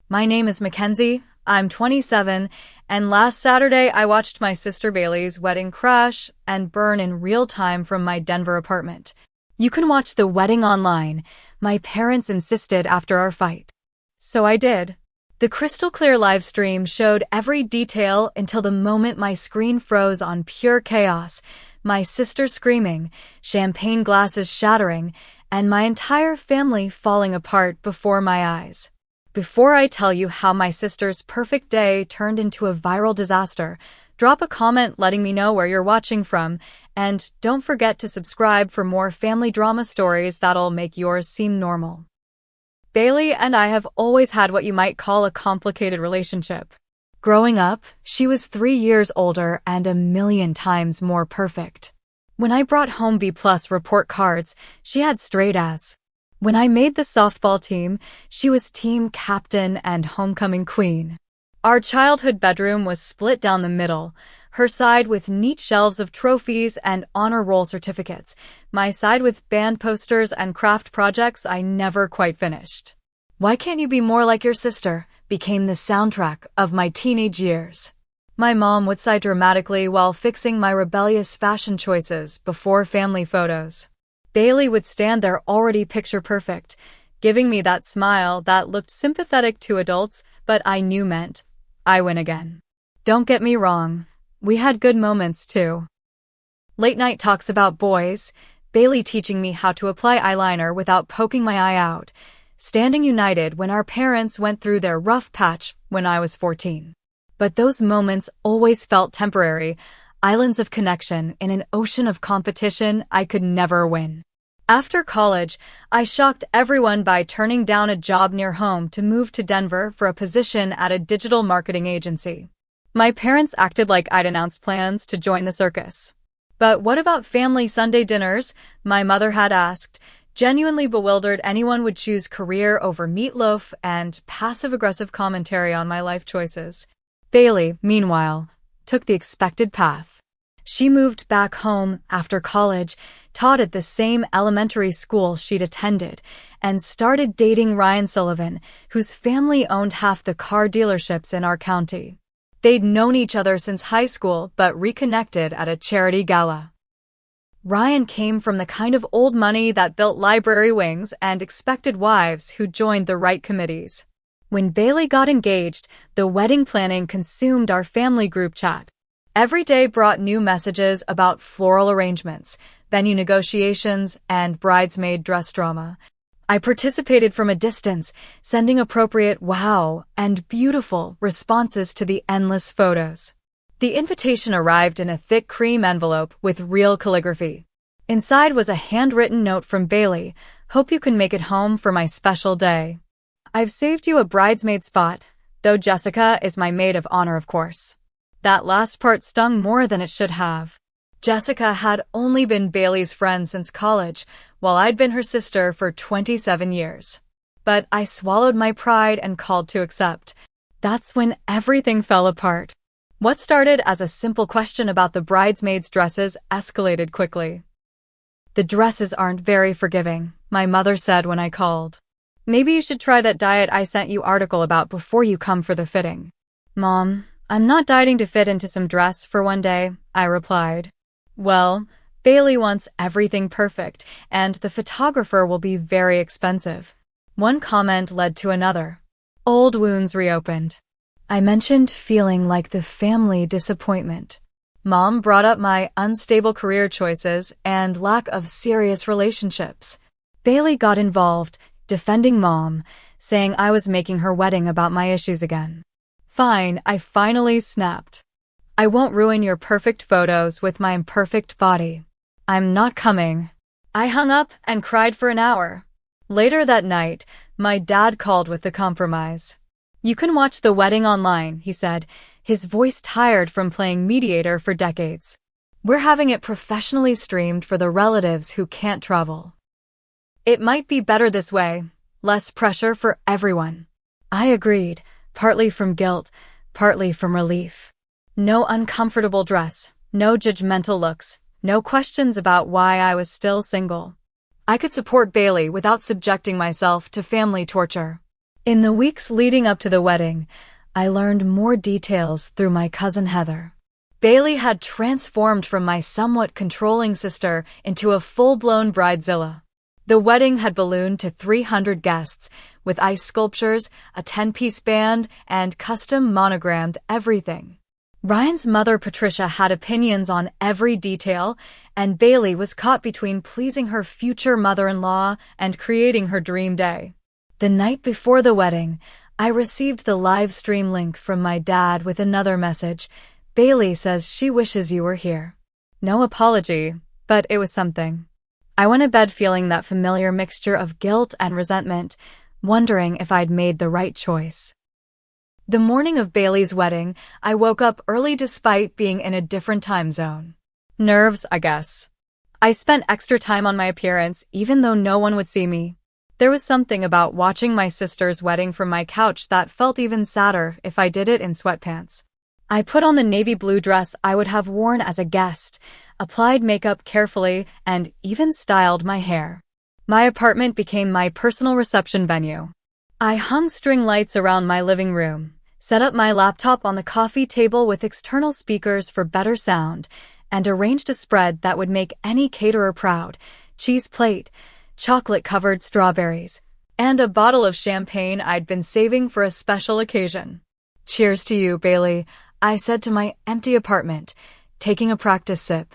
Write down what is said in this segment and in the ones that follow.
My name is Mackenzie. I'm 27, and last Saturday I watched my sister Bailey's wedding crash and burn in real time from my Denver apartment. You can watch the wedding online. My parents insisted after our fight. So I did. The crystal clear live stream showed every detail until the moment my screen froze on pure chaos, my sister screaming, champagne glasses shattering, and my entire family falling apart before my eyes. Before I tell you how my sister's perfect day turned into a viral disaster, drop a comment letting me know where you're watching from, and don't forget to subscribe for more family drama stories that'll make yours seem normal. Bailey and I have always had what you might call a complicated relationship. Growing up, she was 3 years older and a million times more perfect. When I brought home B+ report cards, she had straight A's. When I made the softball team, she was team captain and homecoming queen. Our childhood bedroom was split down the middle, her side with neat shelves of trophies and honor roll certificates, my side with band posters and craft projects I never quite finished. "Why can't you be more like your sister?" became the soundtrack of my teenage years. My mom would sigh dramatically while fixing my rebellious fashion choices before family photos. Bailey would stand there already picture perfect, giving me that smile that looked sympathetic to adults, but I knew meant I win again. Don't get me wrong, we had good moments too. Late night talks about boys, Bailey teaching me how to apply eyeliner without poking my eye out, standing united when our parents went through their rough patch when I was 14. But those moments always felt temporary, islands of connection in an ocean of competition I could never win. After college, I shocked everyone by turning down a job near home to move to Denver for a position at a digital marketing agency. My parents acted like I'd announced plans to join the circus. "But what about family Sunday dinners?" my mother had asked, genuinely bewildered anyone would choose career over meatloaf and passive-aggressive commentary on my life choices. Bailey, meanwhile, took the expected path. She moved back home after college, taught at the same elementary school she'd attended, and started dating Ryan Sullivan, whose family owned half the car dealerships in our county. They'd known each other since high school but reconnected at a charity gala. Ryan came from the kind of old money that built library wings and expected wives who joined the right committees. When Bailey got engaged, the wedding planning consumed our family group chat. Every day brought new messages about floral arrangements, venue negotiations, and bridesmaid dress drama. I participated from a distance, sending appropriate wow and beautiful responses to the endless photos. The invitation arrived in a thick cream envelope with real calligraphy. Inside was a handwritten note from Bailey, "Hope you can make it home for my special day. I've saved you a bridesmaid spot, though Jessica is my maid of honor, of course." That last part stung more than it should have. Jessica had only been Bailey's friend since college, while I'd been her sister for 27 years. But I swallowed my pride and called to accept. That's when everything fell apart. What started as a simple question about the bridesmaids' dresses escalated quickly. "The dresses aren't very forgiving," my mother said when I called. "Maybe you should try that diet I sent you article about before you come for the fitting." "Mom, I'm not dieting to fit into some dress for one day," I replied. "Well, Bailey wants everything perfect, and the photographer will be very expensive." One comment led to another. Old wounds reopened. I mentioned feeling like the family disappointment. Mom brought up my unstable career choices and lack of serious relationships. Bailey got involved, defending Mom, saying I was making her wedding about my issues again. Fine, I finally snapped. "I won't ruin your perfect photos with my imperfect body. I'm not coming." I hung up and cried for an hour. Later that night, my dad called with the compromise. "You can watch the wedding online," he said, his voice tired from playing mediator for decades. "We're having it professionally streamed for the relatives who can't travel. It might be better this way, less pressure for everyone." I agreed, partly from guilt, partly from relief. No uncomfortable dress, no judgmental looks, no questions about why I was still single. I could support Bailey without subjecting myself to family torture. In the weeks leading up to the wedding, I learned more details through my cousin Heather. Bailey had transformed from my somewhat controlling sister into a full-blown bridezilla. The wedding had ballooned to 300 guests, with ice sculptures, a 10-piece band, and custom monogrammed everything. Ryan's mother, Patricia, had opinions on every detail, and Bailey was caught between pleasing her future mother-in-law and creating her dream day. The night before the wedding, I received the live stream link from my dad with another message. Bailey says she wishes you were here. No apology, but it was something. I went to bed feeling that familiar mixture of guilt and resentment, wondering if I'd made the right choice. The morning of Bailey's wedding, I woke up early despite being in a different time zone. Nerves, I guess. I spent extra time on my appearance, even though no one would see me. There was something about watching my sister's wedding from my couch that felt even sadder if I did it in sweatpants. I put on the navy blue dress I would have worn as a guest, applied makeup carefully, and even styled my hair. My apartment became my personal reception venue. I hung string lights around my living room, set up my laptop on the coffee table with external speakers for better sound, and arranged a spread that would make any caterer proud: cheese plate, chocolate-covered strawberries, and a bottle of champagne I'd been saving for a special occasion. "Cheers to you, Bailey," I said to my empty apartment, taking a practice sip.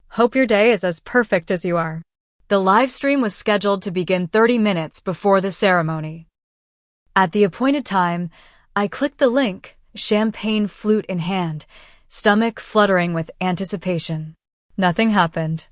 "Hope your day is as perfect as you are." The live stream was scheduled to begin 30 minutes before the ceremony. At the appointed time, I clicked the link, champagne flute in hand, stomach fluttering with anticipation. Nothing happened.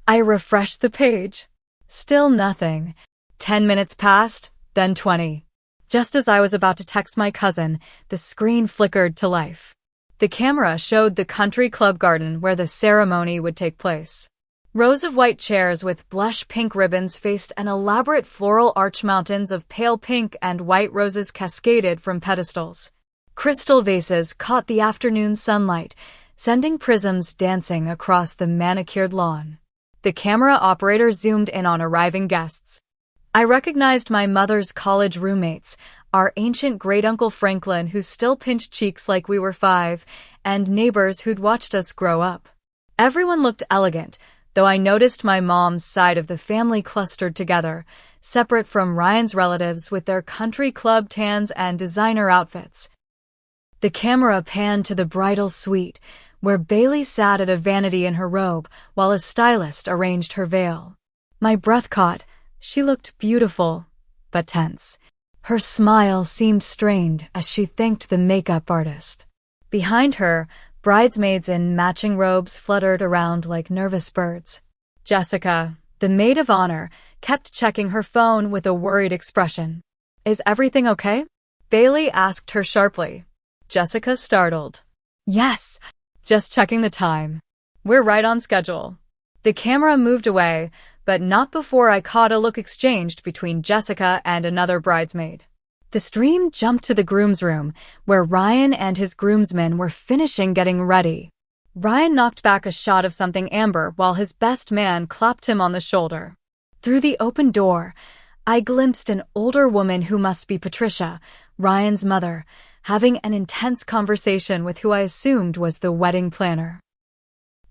I refreshed the page. Still nothing. 10 minutes passed, then 20. Just as I was about to text my cousin, the screen flickered to life. The camera showed the country club garden where the ceremony would take place. Rows of white chairs with blush pink ribbons faced an elaborate floral arch. Mountains of pale pink and white roses cascaded from pedestals. Crystal vases caught the afternoon sunlight, sending prisms dancing across the manicured lawn. The camera operator zoomed in on arriving guests. I recognized my mother's college roommates, our ancient great-uncle Franklin, who still pinched cheeks like we were 5, and neighbors who'd watched us grow up. Everyone looked elegant, though I noticed my mom's side of the family clustered together, separate from Ryan's relatives with their country club tans and designer outfits. The camera panned to the bridal suite, where Bailey sat at a vanity in her robe while a stylist arranged her veil. My breath caught. She looked beautiful, but tense. Her smile seemed strained as she thanked the makeup artist. Behind her, bridesmaids in matching robes fluttered around like nervous birds. Jessica, the maid of honor, kept checking her phone with a worried expression. "Is everything okay?" Bailey asked her sharply. Jessica startled. "Yes, just checking the time. We're right on schedule." The camera moved away, but not before I caught a look exchanged between Jessica and another bridesmaid. The stream jumped to the groom's room, where Ryan and his groomsmen were finishing getting ready. Ryan knocked back a shot of something amber while his best man clapped him on the shoulder. Through the open door, I glimpsed an older woman who must be Patricia, Ryan's mother, having an intense conversation with who I assumed was the wedding planner.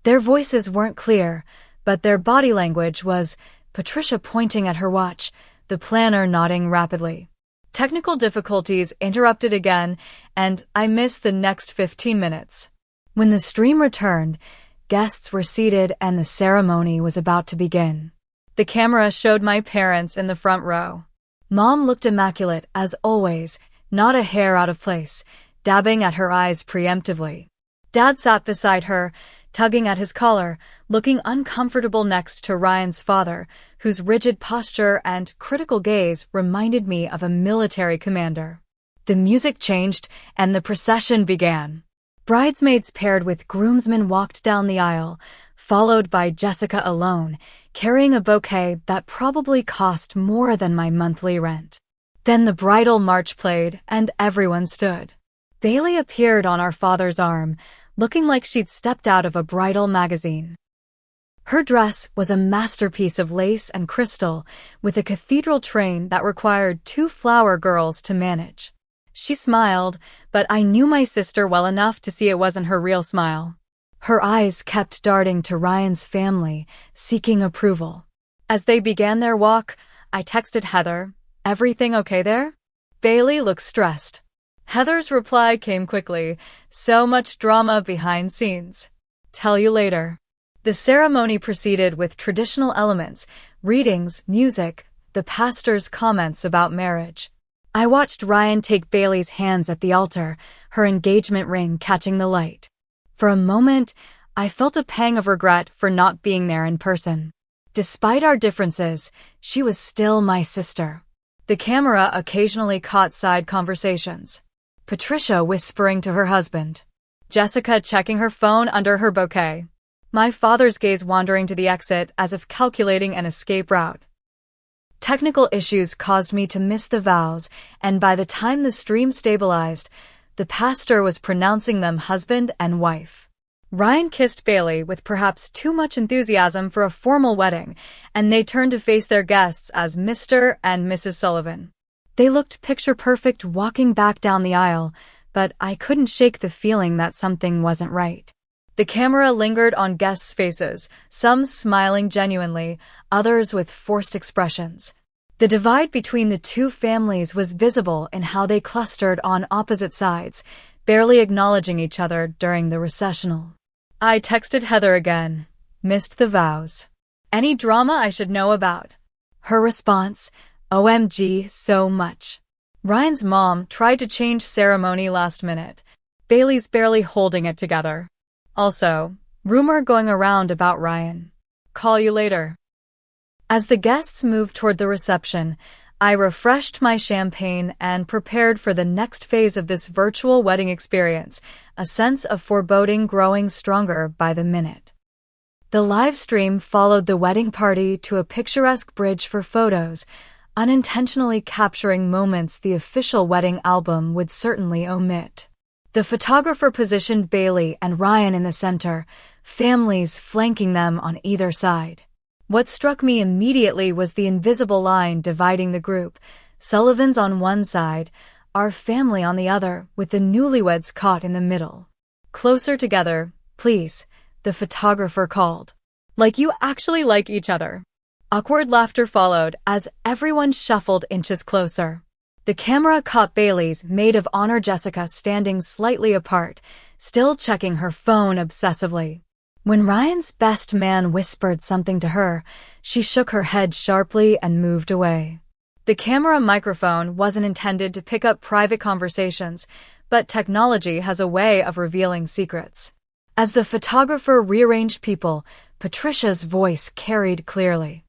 Their voices weren't clear, but their body language was: Patricia pointing at her watch, the planner nodding rapidly. Technical difficulties interrupted again, and I missed the next 15 minutes. When the stream returned, guests were seated and the ceremony was about to begin. The camera showed my parents in the front row. Mom looked immaculate, as always, not a hair out of place, dabbing at her eyes preemptively. Dad sat beside her, tugging at his collar, looking uncomfortable next to Ryan's father, whose rigid posture and critical gaze reminded me of a military commander. The music changed, and the procession began. Bridesmaids paired with groomsmen walked down the aisle, followed by Jessica alone, carrying a bouquet that probably cost more than my monthly rent. Then the bridal march played, and everyone stood. Bailey appeared on our father's arm, looking like she'd stepped out of a bridal magazine. Her dress was a masterpiece of lace and crystal, with a cathedral train that required 2 flower girls to manage. She smiled, but I knew my sister well enough to see it wasn't her real smile. Her eyes kept darting to Ryan's family, seeking approval. As they began their walk, I texted Heather, "Everything okay there?" Bailey looked stressed. Heather's reply came quickly, "So much drama behind scenes. Tell you later." The ceremony proceeded with traditional elements, readings, music, the pastor's comments about marriage. I watched Ryan take Bailey's hands at the altar, her engagement ring catching the light. For a moment, I felt a pang of regret for not being there in person. Despite our differences, she was still my sister. The camera occasionally caught side conversations. Patricia whispering to her husband. Jessica checking her phone under her bouquet. My father's gaze wandering to the exit as if calculating an escape route. Technical issues caused me to miss the vows, and by the time the stream stabilized, the pastor was pronouncing them husband and wife. Ryan kissed Bailey with perhaps too much enthusiasm for a formal wedding, and they turned to face their guests as Mr. and Mrs. Sullivan. They looked picture-perfect walking back down the aisle, but I couldn't shake the feeling that something wasn't right. The camera lingered on guests' faces, some smiling genuinely, others with forced expressions. The divide between the two families was visible in how they clustered on opposite sides, barely acknowledging each other during the recessional. I texted Heather again. Missed the vows. Any drama I should know about? Her response, OMG so much. Ryan's mom tried to change ceremony last minute. Bailey's barely holding it together. Also, rumor going around about Ryan. Call you later. As the guests moved toward the reception, I refreshed my champagne and prepared for the next phase of this virtual wedding experience, a sense of foreboding growing stronger by the minute. The live stream followed the wedding party to a picturesque bridge for photos, unintentionally capturing moments the official wedding album would certainly omit. The photographer positioned Bailey and Ryan in the center, families flanking them on either side. What struck me immediately was the invisible line dividing the group, Sullivan's on one side, our family on the other, with the newlyweds caught in the middle. Closer together, please, the photographer called. Like you actually like each other. Awkward laughter followed as everyone shuffled inches closer. The camera caught Bailey's maid of honor Jessica standing slightly apart, still checking her phone obsessively. When Ryan's best man whispered something to her, she shook her head sharply and moved away. The camera microphone wasn't intended to pick up private conversations, but technology has a way of revealing secrets. As the photographer rearranged people, Patricia's voice carried clearly.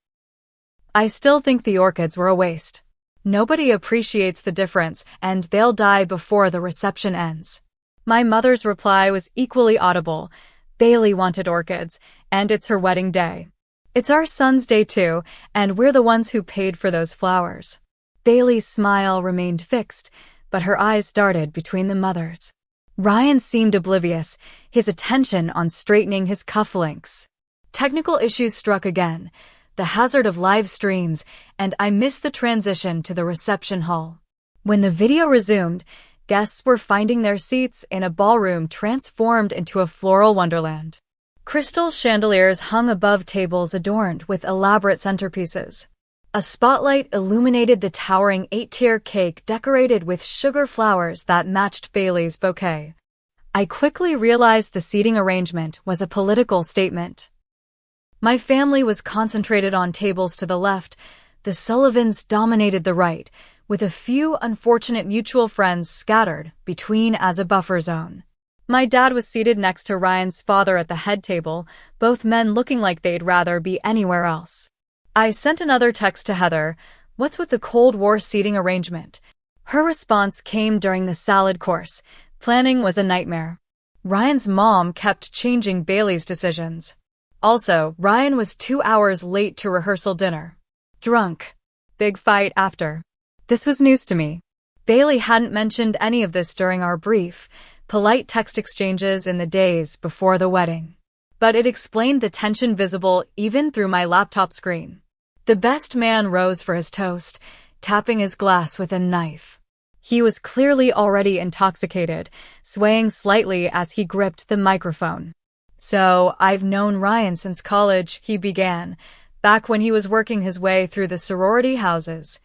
I still think the orchids were a waste. Nobody appreciates the difference, and they'll die before the reception ends. My mother's reply was equally audible. Bailey wanted orchids, and it's her wedding day. It's our son's day too, and we're the ones who paid for those flowers. Bailey's smile remained fixed, but her eyes darted between the mothers. Ryan seemed oblivious, his attention on straightening his cufflinks. Technical issues struck again, the hazard of live streams, and I missed the transition to the reception hall. When the video resumed, guests were finding their seats in a ballroom transformed into a floral wonderland. Crystal chandeliers hung above tables adorned with elaborate centerpieces. A spotlight illuminated the towering 8-tier cake decorated with sugar flowers that matched Bailey's bouquet. I quickly realized the seating arrangement was a political statement. My family was concentrated on tables to the left, the Sullivans dominated the right, with a few unfortunate mutual friends scattered between as a buffer zone. My dad was seated next to Ryan's father at the head table, both men looking like they'd rather be anywhere else. I sent another text to Heather, "What's with the Cold War seating arrangement?" Her response came during the salad course. Planning was a nightmare. Ryan's mom kept changing Bailey's decisions. Also, Ryan was 2 hours late to rehearsal dinner. Drunk. Big fight after. This was news to me. Bailey hadn't mentioned any of this during our brief, polite text exchanges in the days before the wedding. but it explained the tension visible even through my laptop screen. The best man rose for his toast, tapping his glass with a knife. He was clearly already intoxicated, swaying slightly as he gripped the microphone. "So, I've known Ryan since college," he began, back when he was working his way through the sorority houses.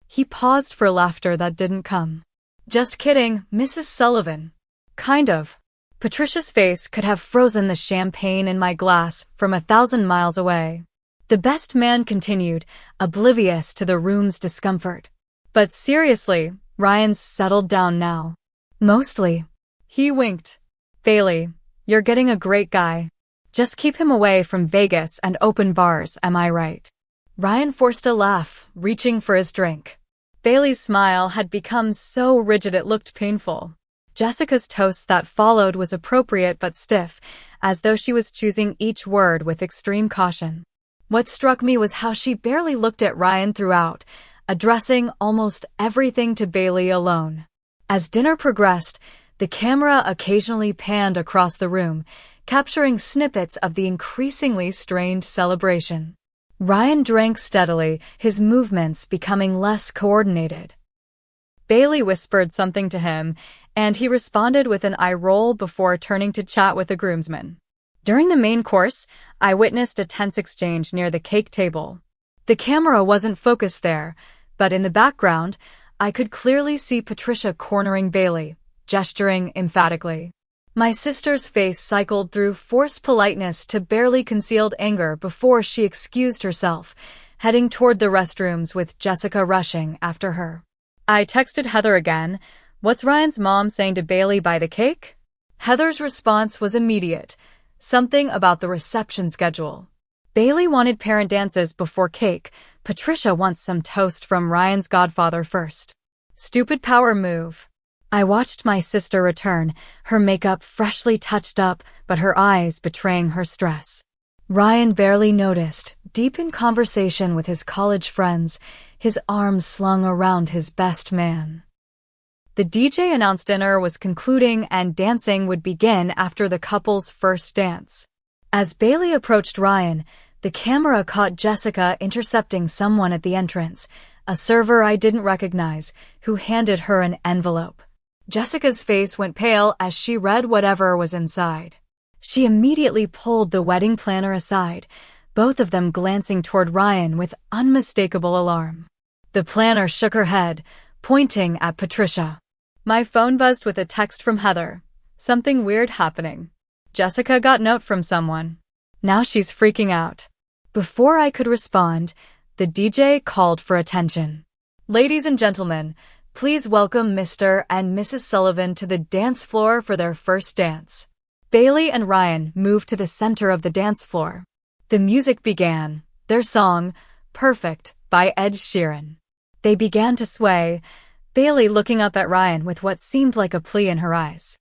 He paused for laughter that didn't come. "Just kidding, Mrs. Sullivan." "Kind of." Patricia's face could have frozen the champagne in my glass from 1,000 miles away. The best man continued, oblivious to the room's discomfort. "But seriously, Ryan's settled down now." "Mostly." He winked. "Bailey, you're getting a great guy. Just keep him away from Vegas and open bars, am I right?" Ryan forced a laugh, reaching for his drink. Bailey's smile had become so rigid it looked painful. Jessica's toast that followed was appropriate but stiff, as though she was choosing each word with extreme caution. What struck me was how she barely looked at Ryan throughout, addressing almost everything to Bailey alone. As dinner progressed, the camera occasionally panned across the room, capturing snippets of the increasingly strained celebration. Ryan drank steadily, his movements becoming less coordinated. Bailey whispered something to him, and he responded with an eye roll before turning to chat with the groomsmen. During the main course, I witnessed a tense exchange near the cake table. The camera wasn't focused there, but in the background, I could clearly see Patricia cornering Bailey, gesturing emphatically. My sister's face cycled through forced politeness to barely concealed anger before she excused herself, heading toward the restrooms with Jessica rushing after her. I texted Heather again, "What's Ryan's mom saying to Bailey by the cake?" Heather's response was immediate, something about the reception schedule. Bailey wanted parent dances before cake. Patricia wants some toast from Ryan's godfather first. Stupid power move. I watched my sister return, her makeup freshly touched up, but her eyes betraying her stress. Ryan barely noticed, deep in conversation with his college friends, his arms slung around his best man. The DJ announced dinner was concluding and dancing would begin after the couple's first dance. As Bailey approached Ryan, the camera caught Jessica intercepting someone at the entrance, a server I didn't recognize, who handed her an envelope. Jessica's face went pale as she read whatever was inside. She immediately pulled the wedding planner aside, both of them glancing toward Ryan with unmistakable alarm. The planner shook her head, pointing at Patricia. My phone buzzed with a text from Heather. "Something weird happening. Jessica got note from someone. Now she's freaking out." Before I could respond, the DJ called for attention. "Ladies and gentlemen, please welcome Mr. and Mrs. Sullivan to the dance floor for their first dance." Bailey and Ryan moved to the center of the dance floor. The music began, their song, "Perfect," by Ed Sheeran. They began to sway, Bailey looking up at Ryan with what seemed like a plea in her eyes.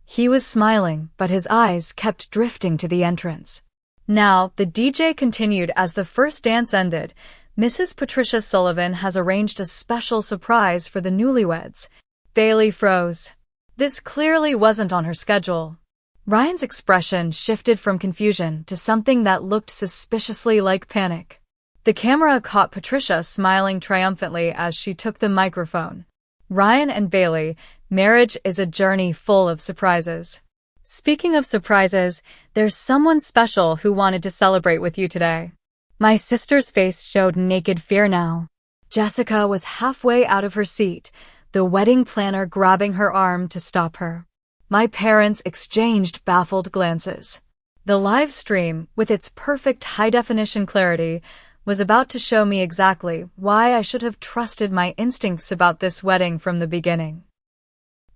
He was smiling, but his eyes kept drifting to the entrance. Now, the DJ continued as the first dance ended. "Mrs. Patricia Sullivan has arranged a special surprise for the newlyweds." Bailey froze. This clearly wasn't on her schedule. Ryan's expression shifted from confusion to something that looked suspiciously like panic. The camera caught Patricia smiling triumphantly as she took the microphone. "Ryan and Bailey, marriage is a journey full of surprises. Speaking of surprises, there's someone special who wanted to celebrate with you today." My sister's face showed naked fear now. Jessica was halfway out of her seat, the wedding planner grabbing her arm to stop her. My parents exchanged baffled glances. The live stream, with its perfect high-definition clarity, was about to show me exactly why I should have trusted my instincts about this wedding from the beginning.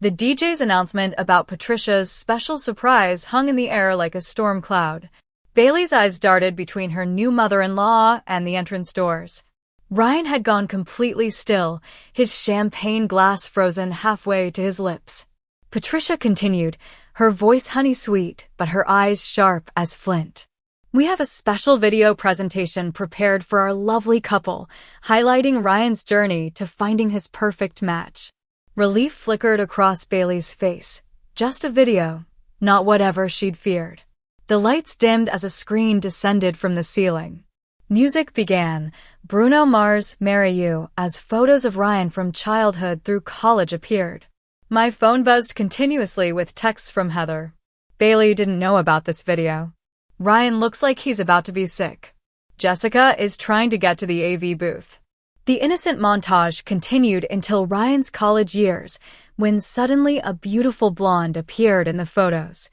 The DJ's announcement about Patricia's special surprise hung in the air like a storm cloud. Bailey's eyes darted between her new mother-in-law and the entrance doors. Ryan had gone completely still, his champagne glass frozen halfway to his lips. Patricia continued, her voice honey-sweet, but her eyes sharp as flint. "We have a special video presentation prepared for our lovely couple, highlighting Ryan's journey to finding his perfect match." Relief flickered across Bailey's face. Just a video, not whatever she'd feared. The lights dimmed as a screen descended from the ceiling. Music began, Bruno Mars' Marry You, as photos of Ryan from childhood through college appeared. My phone buzzed continuously with texts from Heather. Bailey didn't know about this video. Ryan looks like he's about to be sick. Jessica is trying to get to the AV booth. The innocent montage continued until Ryan's college years, when suddenly a beautiful blonde appeared in the photos.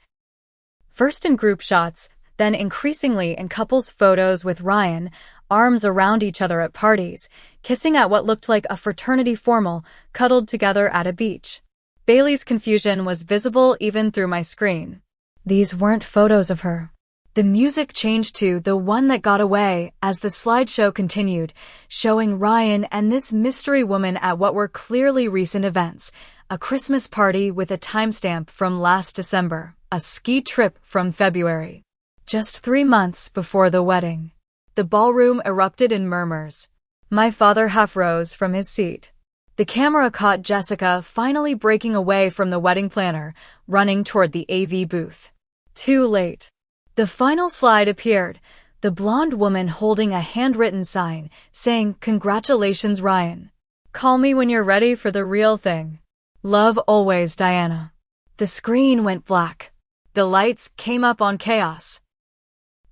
First in group shots, then increasingly in couples photos with Ryan, arms around each other at parties, kissing at what looked like a fraternity formal, cuddled together at a beach. Bailey's confusion was visible even through my screen. These weren't photos of her. The music changed to The One That Got Away as the slideshow continued, showing Ryan and this mystery woman at what were clearly recent events, a Christmas party with a timestamp from last December, a ski trip from February. Just 3 months before the wedding. The ballroom erupted in murmurs. My father half rose from his seat. The camera caught Jessica finally breaking away from the wedding planner, running toward the AV booth. Too late. The final slide appeared, the blonde woman holding a handwritten sign saying, "Congratulations, Ryan. Call me when you're ready for the real thing. Love always, Diana." The screen went black. The lights came up on chaos.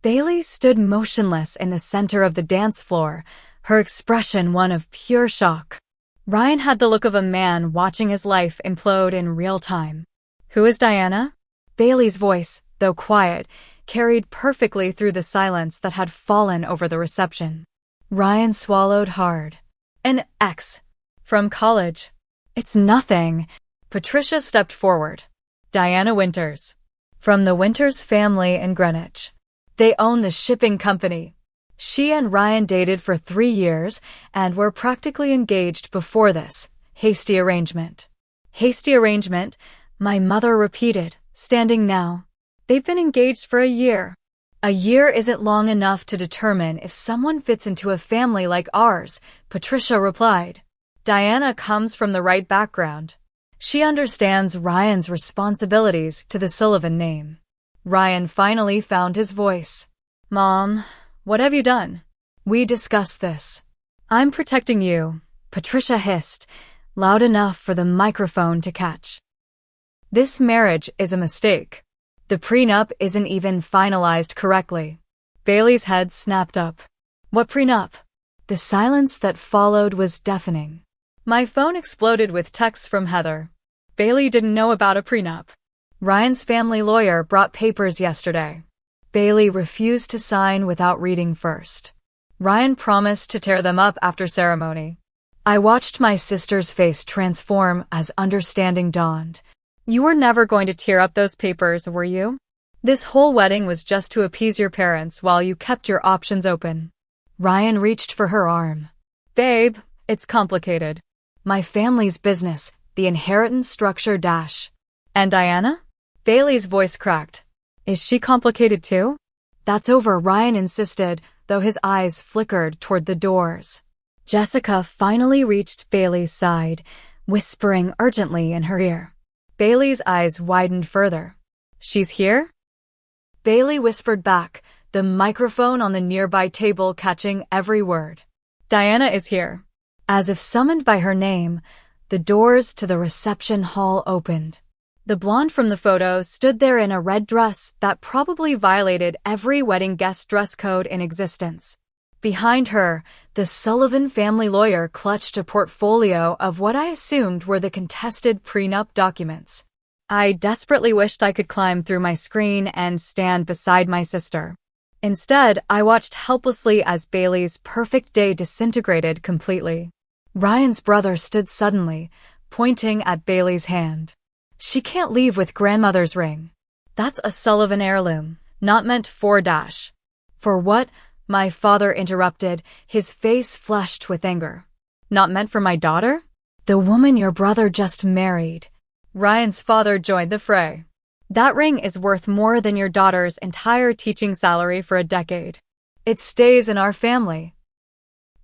Bailey stood motionless in the center of the dance floor, her expression one of pure shock. Ryan had the look of a man watching his life implode in real time. "Who is Diana?" Bailey's voice, though quiet, carried perfectly through the silence that had fallen over the reception. Ryan swallowed hard. "An ex. From college." "It's nothing." Patricia stepped forward. "Diana Winters. From the Winters family in Greenwich. They own the shipping company. She and Ryan dated for 3 years and were practically engaged before this. Hasty arrangement." "Hasty arrangement," my mother repeated, standing now. "They've been engaged for a year." "A year isn't long enough to determine if someone fits into a family like ours," Patricia replied. "Diana comes from the right background. She understands Ryan's responsibilities to the Sullivan name." Ryan finally found his voice. "Mom, what have you done?" "We discussed this." "I'm protecting you," Patricia hissed, loud enough for the microphone to catch. "This marriage is a mistake. The prenup isn't even finalized correctly." Bailey's head snapped up. "What prenup?" The silence that followed was deafening. My phone exploded with texts from Heather. Bailey didn't know about a prenup. Ryan's family lawyer brought papers yesterday. Bailey refused to sign without reading first. Ryan promised to tear them up after ceremony. I watched my sister's face transform as understanding dawned. "You were never going to tear up those papers, were you? This whole wedding was just to appease your parents while you kept your options open." Ryan reached for her arm. "Babe, it's complicated. My family's business, the inheritance structure dash." "And Diana?" Bailey's voice cracked. "Is she complicated too?" "That's over," Ryan insisted, though his eyes flickered toward the doors. Jessica finally reached Bailey's side, whispering urgently in her ear. Bailey's eyes widened further. "She's here?" Bailey whispered back, the microphone on the nearby table catching every word. "Diana is here." As if summoned by her name, the doors to the reception hall opened. The blonde from the photo stood there in a red dress that probably violated every wedding guest dress code in existence. Behind her, the Sullivan family lawyer clutched a portfolio of what I assumed were the contested prenup documents. I desperately wished I could climb through my screen and stand beside my sister. Instead, I watched helplessly as Bailey's perfect day disintegrated completely. Ryan's brother stood suddenly, pointing at Bailey's hand. "She can't leave with grandmother's ring. That's a Sullivan heirloom, not meant for dash." "For what?" My father interrupted, his face flushed with anger. "Not meant for my daughter?" "The woman your brother just married." Ryan's father joined the fray. "That ring is worth more than your daughter's entire teaching salary for a decade. It stays in our family."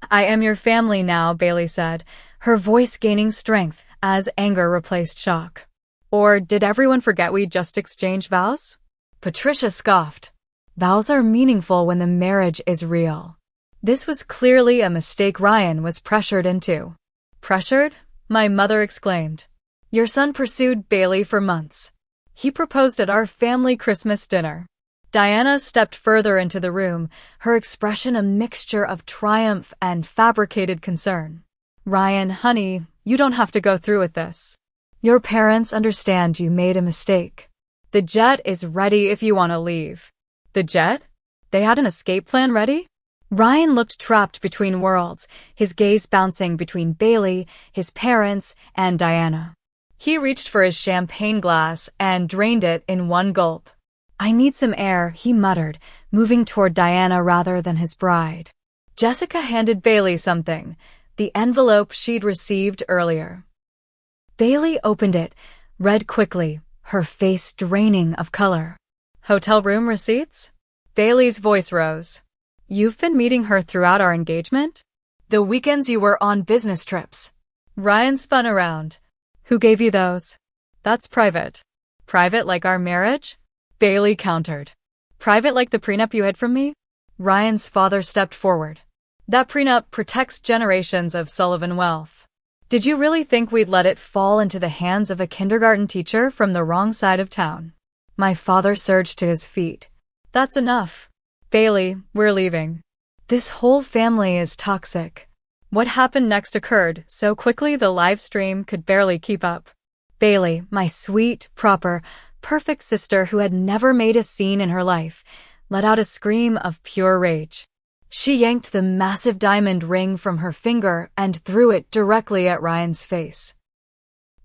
"I am your family now," Bailey said, her voice gaining strength as anger replaced shock. "Or did everyone forget we just exchanged vows?" Patricia scoffed. Vows are meaningful when the marriage is real. This was clearly a mistake Ryan was pressured into. Pressured? My mother exclaimed. Your son pursued Bailey for months. He proposed at our family Christmas dinner. Diana stepped further into the room, her expression a mixture of triumph and fabricated concern. Ryan, honey, you don't have to go through with this. Your parents understand you made a mistake. The jet is ready if you want to leave. The jet? They had an escape plan ready? Ryan looked trapped between worlds, his gaze bouncing between Bailey, his parents, and Diana. He reached for his champagne glass and drained it in one gulp. I need some air, he muttered, moving toward Diana rather than his bride. Jessica handed Bailey something, the envelope she'd received earlier. Bailey opened it, read quickly, her face draining of color. Hotel room receipts? Bailey's voice rose. You've been meeting her throughout our engagement? The weekends you were on business trips. Ryan spun around. Who gave you those? That's private. Private like our marriage? Bailey countered. Private like the prenup you hid from me? Ryan's father stepped forward. That prenup protects generations of Sullivan wealth. Did you really think we'd let it fall into the hands of a kindergarten teacher from the wrong side of town? My father surged to his feet. That's enough. Bailey, we're leaving. This whole family is toxic. What happened next occurred so quickly the live stream could barely keep up. Bailey, my sweet, proper, perfect sister who had never made a scene in her life, let out a scream of pure rage. She yanked the massive diamond ring from her finger and threw it directly at Ryan's face.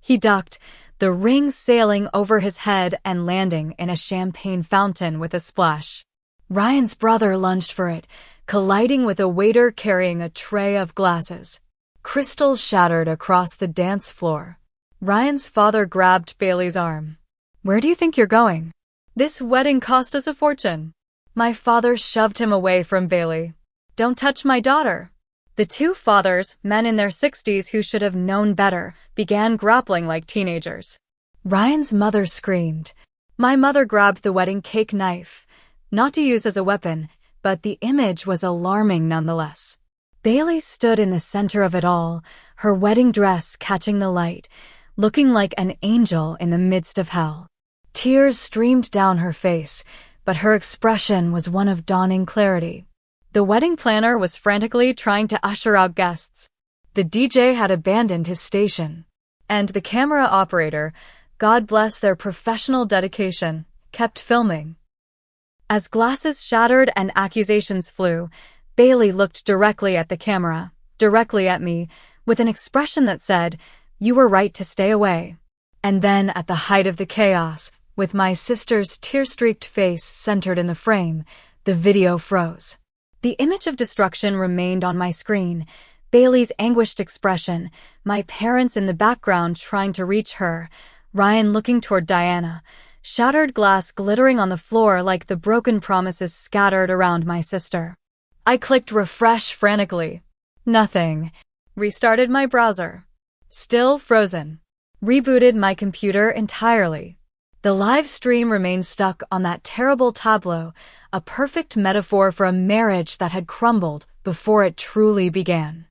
He ducked, the ring sailing over his head and landing in a champagne fountain with a splash. Ryan's brother lunged for it, colliding with a waiter carrying a tray of glasses. Crystals shattered across the dance floor. Ryan's father grabbed Bailey's arm. Where do you think you're going? This wedding cost us a fortune. My father shoved him away from Bailey. Don't touch my daughter. The two fathers, men in their 60s who should have known better, began grappling like teenagers. Ryan's mother screamed. My mother grabbed the wedding cake knife, not to use as a weapon, but the image was alarming nonetheless. Bailey stood in the center of it all, her wedding dress catching the light, looking like an angel in the midst of hell. Tears streamed down her face, but her expression was one of dawning clarity. The wedding planner was frantically trying to usher out guests. The DJ had abandoned his station. And the camera operator, God bless their professional dedication, kept filming. As glasses shattered and accusations flew, Bailey looked directly at the camera, directly at me, with an expression that said, "You were right to stay away." And then, at the height of the chaos, with my sister's tear-streaked face centered in the frame, the video froze. The image of destruction remained on my screen, Bailey's anguished expression, my parents in the background trying to reach her, Ryan looking toward Diana, shattered glass glittering on the floor like the broken promises scattered around my sister. I clicked refresh frantically. Nothing. Restarted my browser. Still frozen. Rebooted my computer entirely. The live stream remained stuck on that terrible tableau, a perfect metaphor for a marriage that had crumbled before it truly began.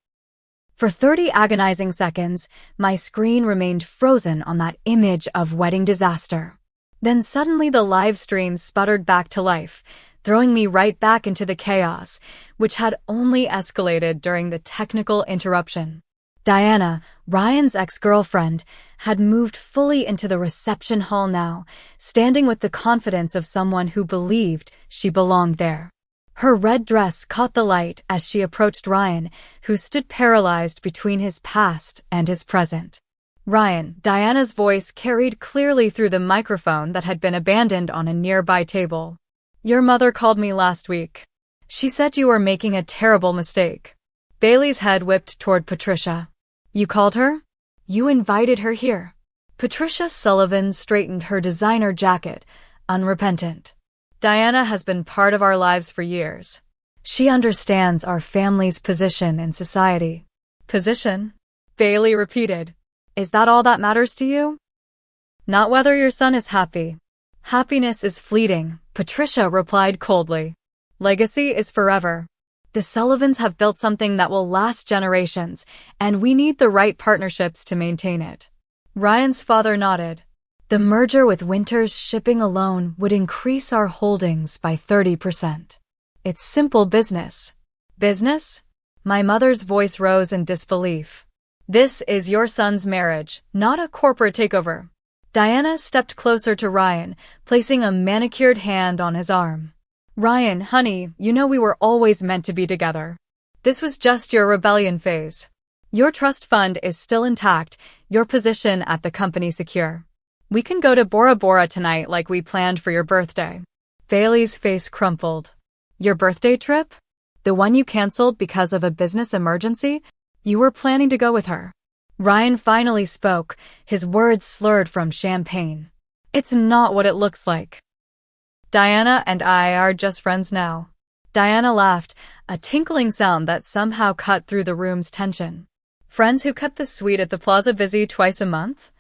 For 30 agonizing seconds, my screen remained frozen on that image of wedding disaster. Then suddenly the live stream sputtered back to life, throwing me right back into the chaos, which had only escalated during the technical interruption. Diana, Ryan's ex-girlfriend, had moved fully into the reception hall now, standing with the confidence of someone who believed she belonged there. Her red dress caught the light as she approached Ryan, who stood paralyzed between his past and his present. Ryan, Diana's voice carried clearly through the microphone that had been abandoned on a nearby table. Your mother called me last week. She said you were making a terrible mistake. Bailey's head whipped toward Patricia. You called her? You invited her here. Patricia Sullivan straightened her designer jacket, unrepentant. Diana has been part of our lives for years. She understands our family's position in society. Position? Bailey repeated. Is that all that matters to you? Not whether your son is happy. Happiness is fleeting, Patricia replied coldly. Legacy is forever. The Sullivans have built something that will last generations, and we need the right partnerships to maintain it. Ryan's father nodded. The merger with Winters Shipping alone would increase our holdings by 30%. It's simple business. Business? My mother's voice rose in disbelief. This is your son's marriage, not a corporate takeover. Diana stepped closer to Ryan, placing a manicured hand on his arm. Ryan, honey, you know we were always meant to be together. This was just your rebellion phase. Your trust fund is still intact, your position at the company secure. We can go to Bora Bora tonight like we planned for your birthday. Bailey's face crumpled. Your birthday trip? The one you canceled because of a business emergency? You were planning to go with her. Ryan finally spoke, his words slurred from champagne. It's not what it looks like. Diana and I are just friends now. Diana laughed, a tinkling sound that somehow cut through the room's tension. Friends who kept the suite at the Plaza busy twice a month?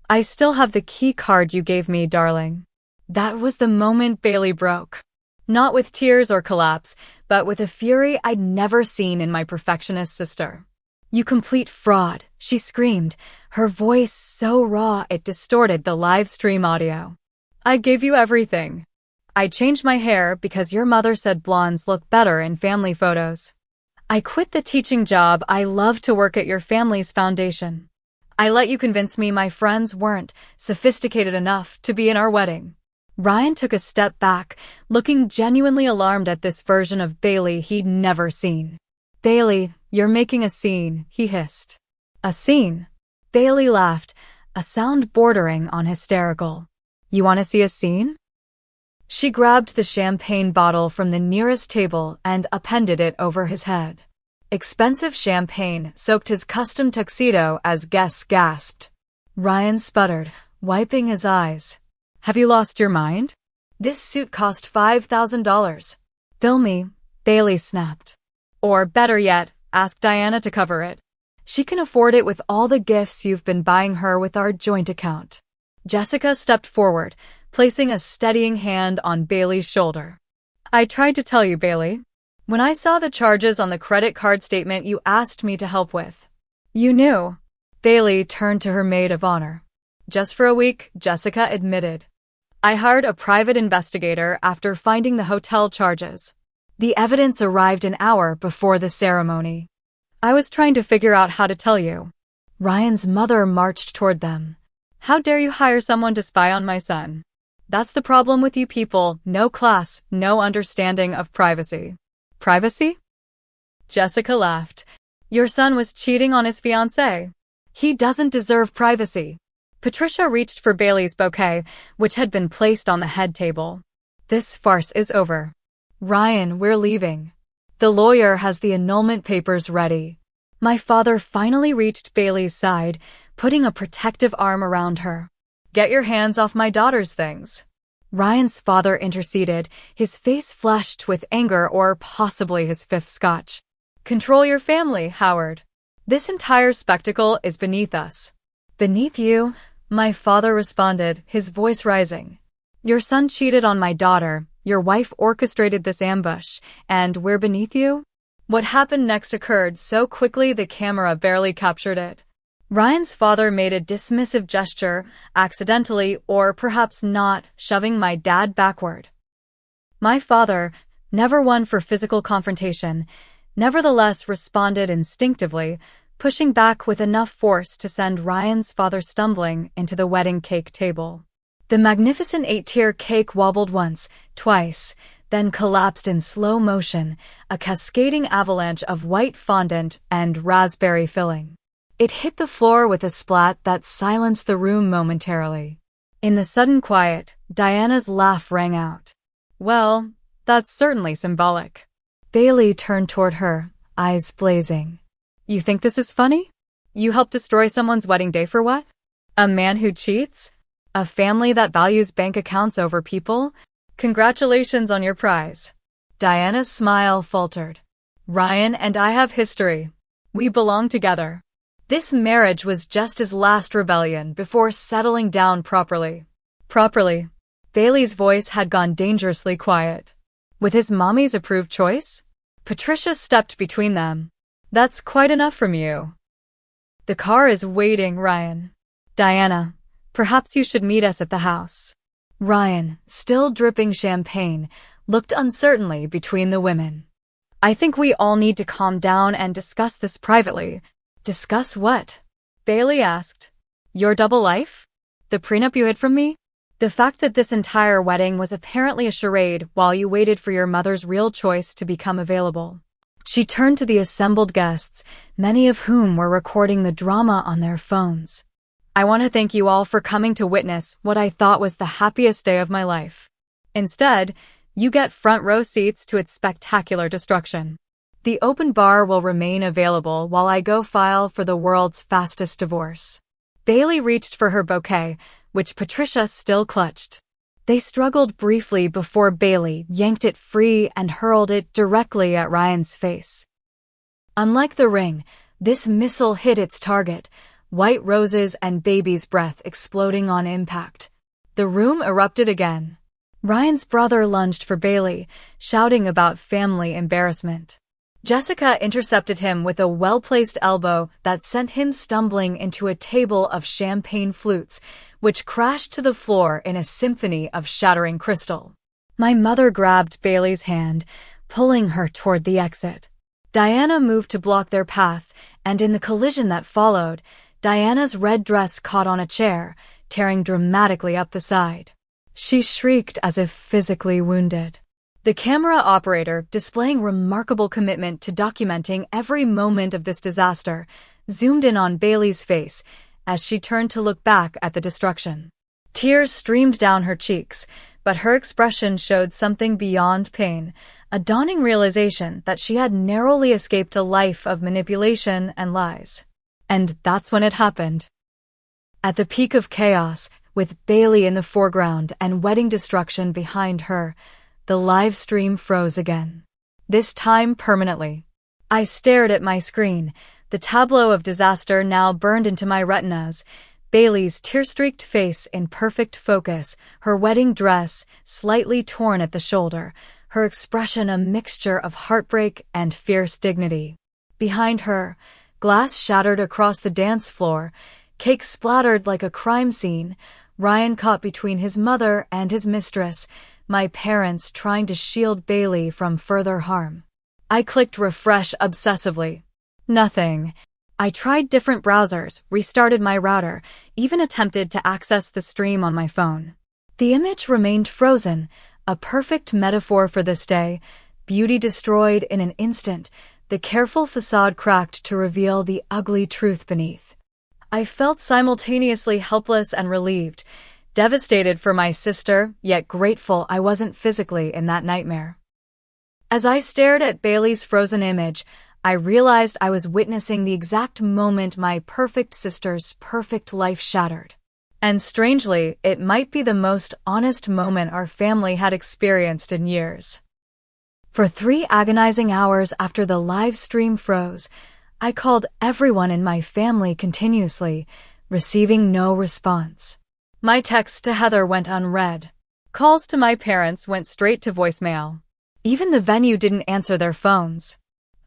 I still have the key card you gave me, darling. That was the moment Bailey broke. Not with tears or collapse, but with a fury I'd never seen in my perfectionist sister. You complete fraud, she screamed, her voice so raw it distorted the live stream audio. I gave you everything. I changed my hair because your mother said blondes look better in family photos. I quit the teaching job I loved to work at your family's foundation. I let you convince me my friends weren't sophisticated enough to be in our wedding. Ryan took a step back, looking genuinely alarmed at this version of Bailey he'd never seen. Bailey, you're making a scene, he hissed. A scene? Bailey laughed, a sound bordering on hysterical. You want to see a scene? She grabbed the champagne bottle from the nearest table and appended it over his head. Expensive champagne soaked his custom tuxedo as guests gasped. Ryan sputtered, wiping his eyes. Have you lost your mind? This suit cost $5,000. Bill me, Bailey snapped. Or better yet, ask Diana to cover it. She can afford it with all the gifts you've been buying her with our joint account. Jessica stepped forward, placing a steadying hand on Bailey's shoulder. I tried to tell you, Bailey. When I saw the charges on the credit card statement you asked me to help with. You knew. Bailey turned to her maid of honor. Just for a week, Jessica admitted. I hired a private investigator after finding the hotel charges. The evidence arrived an hour before the ceremony. I was trying to figure out how to tell you. Ryan's mother marched toward them. How dare you hire someone to spy on my son? That's the problem with you people, no class, no understanding of privacy. Privacy? Jessica laughed. Your son was cheating on his fiancée. He doesn't deserve privacy. Patricia reached for Bailey's bouquet, which had been placed on the head table. This farce is over. Ryan, we're leaving. The lawyer has the annulment papers ready. My father finally reached Bailey's side, putting a protective arm around her. Get your hands off my daughter's things. Ryan's father interceded, his face flushed with anger or possibly his fifth scotch. Control your family, Howard. This entire spectacle is beneath us. Beneath you? My father responded, his voice rising. Your son cheated on my daughter, your wife orchestrated this ambush, and we're beneath you? What happened next occurred so quickly the camera barely captured it. Ryan's father made a dismissive gesture, accidentally or perhaps not, shoving my dad backward. My father, never one for physical confrontation, nevertheless responded instinctively, pushing back with enough force to send Ryan's father stumbling into the wedding cake table. The magnificent 8-tier cake wobbled once, twice, then collapsed in slow motion, a cascading avalanche of white fondant and raspberry filling. It hit the floor with a splat that silenced the room momentarily. In the sudden quiet, Diana's laugh rang out. Well, that's certainly symbolic. Bailey turned toward her, eyes blazing. You think this is funny? You helped destroy someone's wedding day for what? A man who cheats? A family that values bank accounts over people? Congratulations on your prize. Diana's smile faltered. Ryan and I have history. We belong together. This marriage was just his last rebellion before settling down properly. Properly. Bailey's voice had gone dangerously quiet. With his mommy's approved choice? Patricia stepped between them. That's quite enough from you. The car is waiting, Ryan. Diana, perhaps you should meet us at the house. Ryan, still dripping champagne, looked uncertainly between the women. I think we all need to calm down and discuss this privately. Discuss what? Bailey asked. Your double life? The prenup you hid from me? The fact that this entire wedding was apparently a charade while you waited for your mother's real choice to become available. She turned to the assembled guests, many of whom were recording the drama on their phones. I want to thank you all for coming to witness what I thought was the happiest day of my life. Instead, you get front row seats to its spectacular destruction. The open bar will remain available while I go file for the world's fastest divorce. Bailey reached for her bouquet, which Patricia still clutched. They struggled briefly before Bailey yanked it free and hurled it directly at Ryan's face. Unlike the ring, this missile hit its target, white roses and baby's breath exploding on impact. The room erupted again. Ryan's brother lunged for Bailey, shouting about family embarrassment. Jessica intercepted him with a well-placed elbow that sent him stumbling into a table of champagne flutes, which crashed to the floor in a symphony of shattering crystal. My mother grabbed Bailey's hand, pulling her toward the exit. Diana moved to block their path, and in the collision that followed, Diana's red dress caught on a chair, tearing dramatically up the side. She shrieked as if physically wounded. The camera operator, displaying remarkable commitment to documenting every moment of this disaster, zoomed in on Bailey's face as she turned to look back at the destruction. Tears streamed down her cheeks, but her expression showed something beyond pain, a dawning realization that she had narrowly escaped a life of manipulation and lies. And that's when it happened. At the peak of chaos, with Bailey in the foreground and wedding destruction behind her, the live stream froze again. This time permanently. I stared at my screen, the tableau of disaster now burned into my retinas, Bailey's tear-streaked face in perfect focus, her wedding dress slightly torn at the shoulder, her expression a mixture of heartbreak and fierce dignity. Behind her, glass shattered across the dance floor, cake splattered like a crime scene, Ryan caught between his mother and his mistress, my parents trying to shield Bailey from further harm. I clicked refresh obsessively. Nothing. I tried different browsers, restarted my router, even attempted to access the stream on my phone. The image remained frozen, a perfect metaphor for this day, beauty destroyed in an instant, the careful facade cracked to reveal the ugly truth beneath. I felt simultaneously helpless and relieved, devastated for my sister, yet grateful I wasn't physically in that nightmare. As I stared at Bailey's frozen image, I realized I was witnessing the exact moment my perfect sister's perfect life shattered. And strangely, it might be the most honest moment our family had experienced in years. For 3 agonizing hours after the live stream froze, I called everyone in my family continuously, receiving no response. My texts to Heather went unread. Calls to my parents went straight to voicemail. Even the venue didn't answer their phones.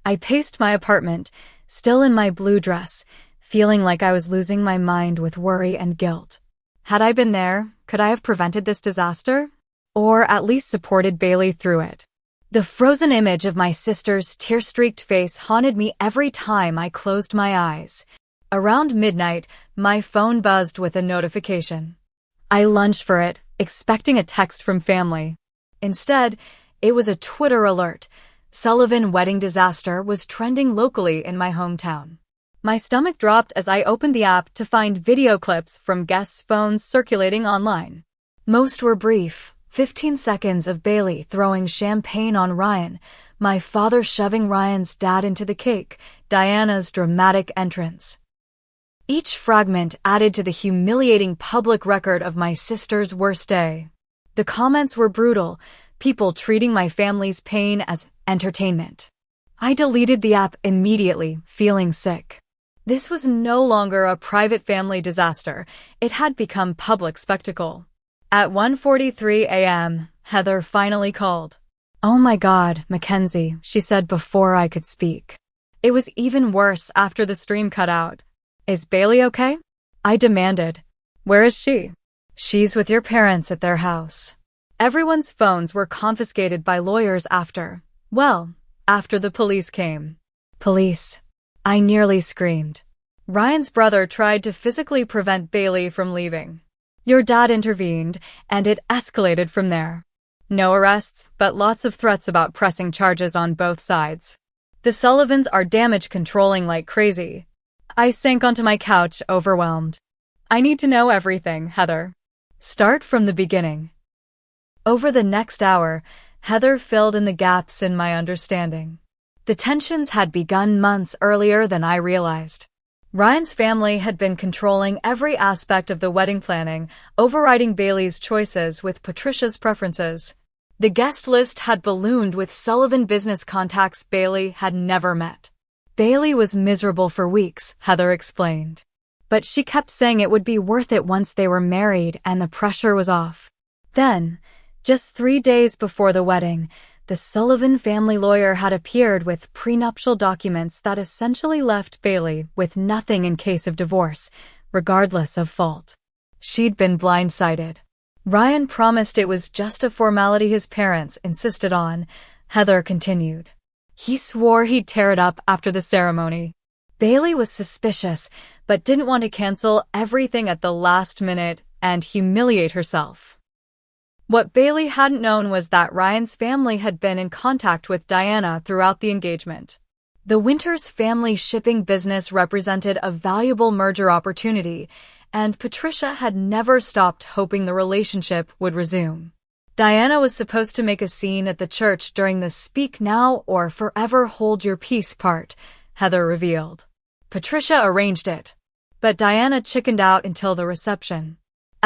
I paced my apartment, still in my blue dress, feeling like I was losing my mind with worry and guilt. Had I been there, could I have prevented this disaster? Or at least supported Bailey through it? The frozen image of my sister's tear-streaked face haunted me every time I closed my eyes. Around midnight, my phone buzzed with a notification. I lunged for it, expecting a text from family. Instead, it was a Twitter alert. Sullivan wedding disaster was trending locally in my hometown. My stomach dropped as I opened the app to find video clips from guests' phones circulating online. Most were brief, 15 seconds of Bailey throwing champagne on Ryan, my father shoving Ryan's dad into the cake, Diana's dramatic entrance. Each fragment added to the humiliating public record of my sister's worst day. The comments were brutal, people treating my family's pain as entertainment. I deleted the app immediately, feeling sick. This was no longer a private family disaster, it had become public spectacle. At 1:43 a.m., Heather finally called. "Oh my God, Mackenzie," she said before I could speak. It was even worse after the stream cut out. "Is Bailey okay?" I demanded. "Where is she?" "She's with your parents at their house." Everyone's phones were confiscated by lawyers after the police came. "Police!" I nearly screamed. Ryan's brother tried to physically prevent Bailey from leaving. Your dad intervened, and it escalated from there. No arrests, but lots of threats about pressing charges on both sides. The Sullivans are damage controlling like crazy. I sank onto my couch, overwhelmed. "I need to know everything, Heather. Start from the beginning." Over the next hour, Heather filled in the gaps in my understanding. The tensions had begun months earlier than I realized. Ryan's family had been controlling every aspect of the wedding planning, overriding Bailey's choices with Patricia's preferences. The guest list had ballooned with Sullivan business contacts Bailey had never met. Bailey was miserable for weeks, Heather explained. But she kept saying it would be worth it once they were married and the pressure was off. Then, just 3 days before the wedding, the Sullivan family lawyer had appeared with prenuptial documents that essentially left Bailey with nothing in case of divorce, regardless of fault. She'd been blindsided. Ryan promised it was just a formality his parents insisted on, Heather continued. He swore he'd tear it up after the ceremony. Bailey was suspicious, but didn't want to cancel everything at the last minute and humiliate herself. What Bailey hadn't known was that Ryan's family had been in contact with Diana throughout the engagement. The Winters family shipping business represented a valuable merger opportunity, and Patricia had never stopped hoping the relationship would resume. Diana was supposed to make a scene at the church during the "Speak Now or Forever Hold Your Peace" part, Heather revealed. Patricia arranged it, but Diana chickened out until the reception.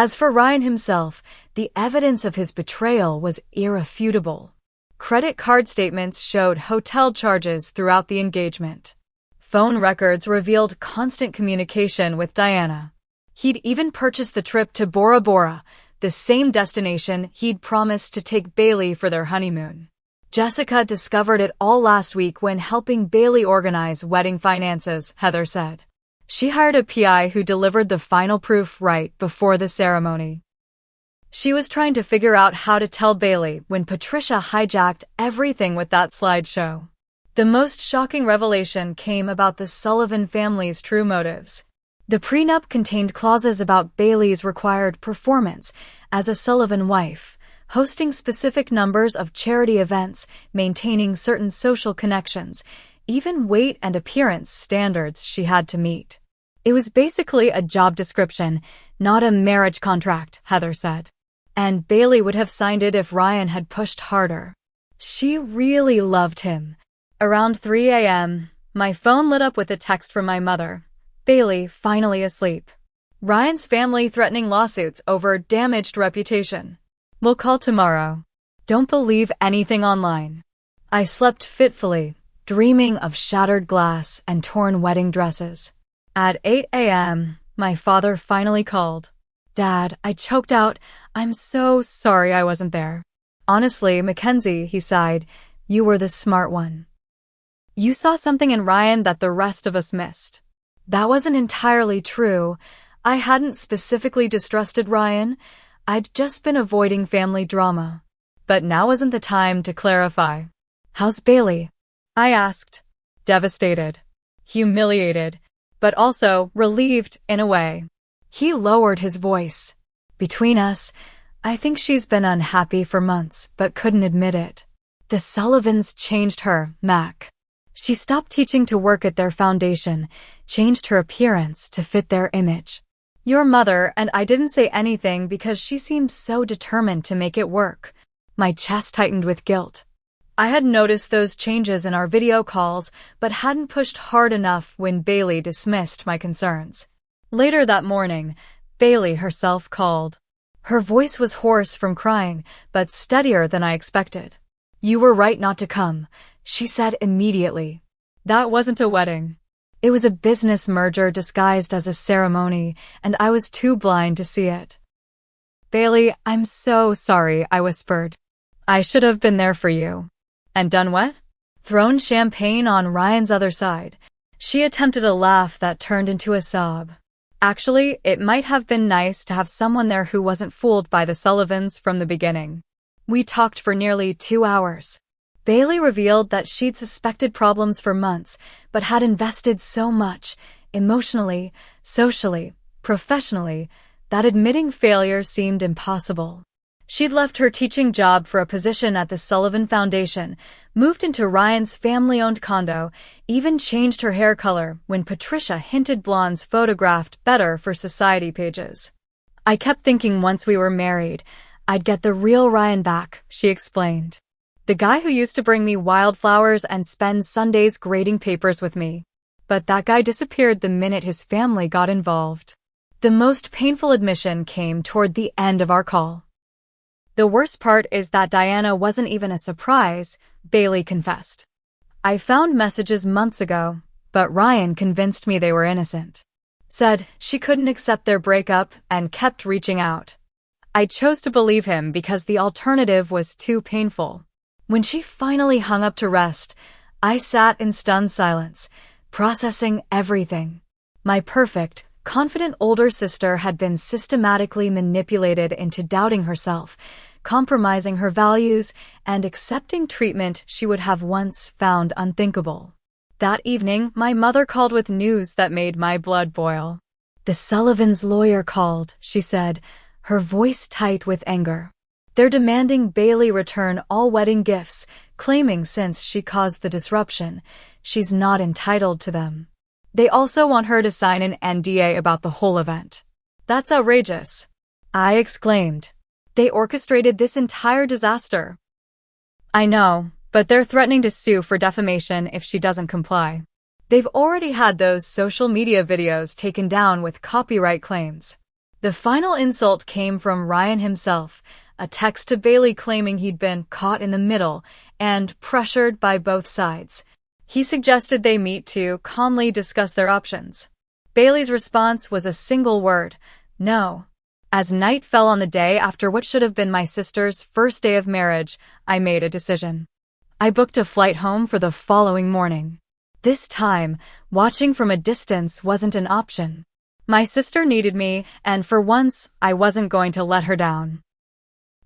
As for Ryan himself, the evidence of his betrayal was irrefutable. Credit card statements showed hotel charges throughout the engagement. Phone records revealed constant communication with Diana. He'd even purchased the trip to Bora Bora, the same destination he'd promised to take Bailey for their honeymoon. Jessica discovered it all last week when helping Bailey organize wedding finances, Heather said. She hired a PI who delivered the final proof right before the ceremony. She was trying to figure out how to tell Bailey when Patricia hijacked everything with that slideshow. The most shocking revelation came about the Sullivan family's true motives. The prenup contained clauses about Bailey's required performance as a Sullivan wife, hosting specific numbers of charity events, maintaining certain social connections, even weight and appearance standards she had to meet. It was basically a job description, not a marriage contract, Heather said. And Bailey would have signed it if Ryan had pushed harder. She really loved him. Around 3 a.m., my phone lit up with a text from my mother. Bailey, finally asleep. Ryan's family threatening lawsuits over damaged reputation. We'll call tomorrow. Don't believe anything online. I slept fitfully, dreaming of shattered glass and torn wedding dresses. At 8 a.m., my father finally called. Dad, I choked out. I'm so sorry I wasn't there. Honestly, Mackenzie, he sighed, you were the smart one. You saw something in Ryan that the rest of us missed. That wasn't entirely true. I hadn't specifically distrusted Ryan. I'd just been avoiding family drama. But now isn't the time to clarify. How's Bailey? I asked, devastated, humiliated, but also relieved in a way. He lowered his voice. Between us, I think she's been unhappy for months, but couldn't admit it. The Sullivans changed her, Mac. She stopped teaching to work at their foundation, changed her appearance to fit their image. Your mother and I didn't say anything because she seemed so determined to make it work. My chest tightened with guilt. I had noticed those changes in our video calls, but hadn't pushed hard enough when Bailey dismissed my concerns. Later that morning, Bailey herself called. Her voice was hoarse from crying, but steadier than I expected. You were right not to come, she said immediately. That wasn't a wedding. It was a business merger disguised as a ceremony, and I was too blind to see it. Bailey, I'm so sorry, I whispered. I should have been there for you. And done what? Thrown champagne on Ryan's other side. She attempted a laugh that turned into a sob. Actually, it might have been nice to have someone there who wasn't fooled by the Sullivans from the beginning. We talked for nearly 2 hours. Bailey revealed that she'd suspected problems for months, but had invested so much, emotionally, socially, professionally, that admitting failure seemed impossible. She'd left her teaching job for a position at the Sullivan Foundation, moved into Ryan's family-owned condo, even changed her hair color when Patricia hinted blondes photographed better for society pages. I kept thinking once we were married, I'd get the real Ryan back, she explained. The guy who used to bring me wildflowers and spend Sundays grading papers with me. But that guy disappeared the minute his family got involved. The most painful admission came toward the end of our call. The worst part is that Diana wasn't even a surprise, Bailey confessed. I found messages months ago, but Ryan convinced me they were innocent. Said she couldn't accept their breakup and kept reaching out. I chose to believe him because the alternative was too painful. When she finally hung up to rest, I sat in stunned silence, processing everything. My perfect, confident older sister had been systematically manipulated into doubting herself, compromising her values, and accepting treatment she would have once found unthinkable. That evening, my mother called with news that made my blood boil. "The Sullivans' lawyer called," she said, her voice tight with anger. "They're demanding Bailey return all wedding gifts, claiming since she caused the disruption, she's not entitled to them. They also want her to sign an NDA about the whole event." "That's outrageous," I exclaimed. "They orchestrated this entire disaster." "I know, but they're threatening to sue for defamation if she doesn't comply. They've already had those social media videos taken down with copyright claims." The final insult came from Ryan himself, a text to Bailey claiming he'd been caught in the middle and pressured by both sides. He suggested they meet to calmly discuss their options. Bailey's response was a single word: no. As night fell on the day after what should have been my sister's first day of marriage, I made a decision. I booked a flight home for the following morning. This time, watching from a distance wasn't an option. My sister needed me, and for once, I wasn't going to let her down.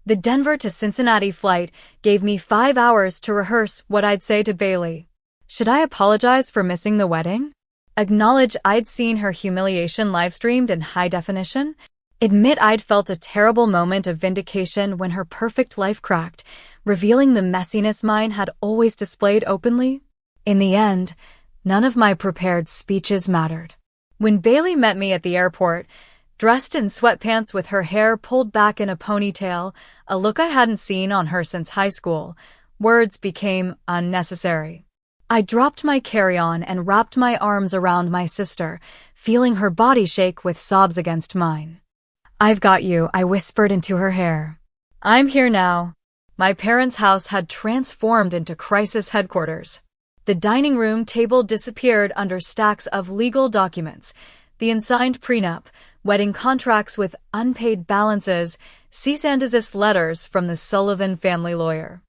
The Denver to Cincinnati flight gave me 5 hours to rehearse what I'd say to Bailey. Should I apologize for missing the wedding? Acknowledge I'd seen her humiliation live-streamed in high definition? Admit I'd felt a terrible moment of vindication when her perfect life cracked, revealing the messiness mine had always displayed openly? In the end, none of my prepared speeches mattered. When Bailey met me at the airport, dressed in sweatpants with her hair pulled back in a ponytail, a look I hadn't seen on her since high school, words became unnecessary. I dropped my carry-on and wrapped my arms around my sister, feeling her body shake with sobs against mine. "I've got you," I whispered into her hair. "I'm here now." My parents' house had transformed into crisis headquarters. The dining room table disappeared under stacks of legal documents, the unsigned prenup, wedding contracts with unpaid balances, cease and desist letters from the Sullivan family lawyer.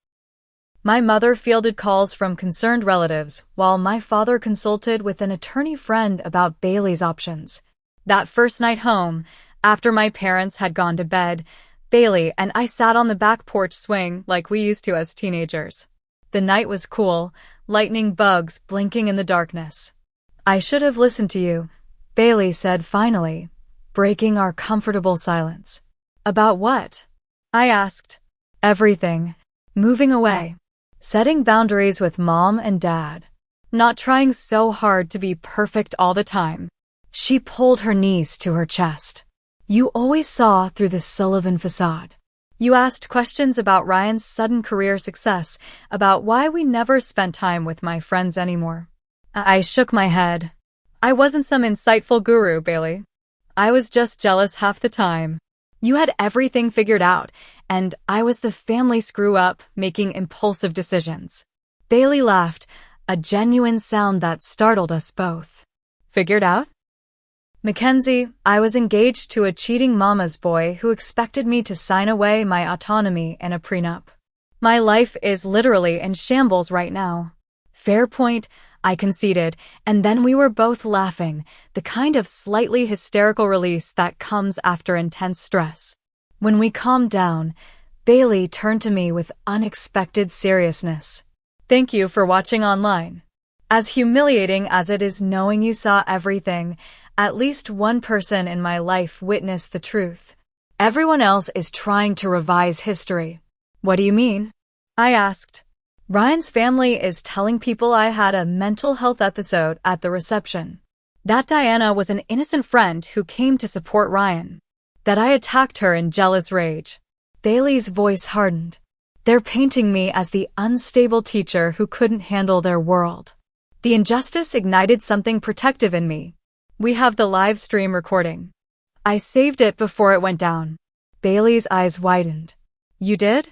My mother fielded calls from concerned relatives, while my father consulted with an attorney friend about Bailey's options. That first night home, after my parents had gone to bed, Bailey and I sat on the back porch swing like we used to as teenagers. The night was cool, lightning bugs blinking in the darkness. "I should have listened to you," Bailey said finally, breaking our comfortable silence. "About what?" I asked. "Everything. Moving away. Setting boundaries with Mom and Dad. Not trying so hard to be perfect all the time." She pulled her knees to her chest. "You always saw through the Sullivan facade. You asked questions about Ryan's sudden career success, about why we never spent time with my friends anymore." I shook my head. "I wasn't some insightful guru, Bailey. I was just jealous half the time. You had everything figured out, and I was the family screw-up making impulsive decisions." Bailey laughed, a genuine sound that startled us both. "Figured out?" Mackenzie, I was engaged to a cheating mama's boy who expected me to sign away my autonomy in a prenup. My life is literally in shambles right now. Fair point, I conceded, and then we were both laughing, the kind of slightly hysterical release that comes after intense stress. When we calmed down, Bailey turned to me with unexpected seriousness. Thank you for watching online. As humiliating as it is knowing you saw everything, at least one person in my life witnessed the truth. Everyone else is trying to revise history. What do you mean? I asked. Ryan's family is telling people I had a mental health episode at the reception. That Diana was an innocent friend who came to support Ryan. That I attacked her in jealous rage. Bailey's voice hardened. They're painting me as the unstable teacher who couldn't handle their world. The injustice ignited something protective in me. We have the live stream recording. I saved it before it went down. Bailey's eyes widened. You did?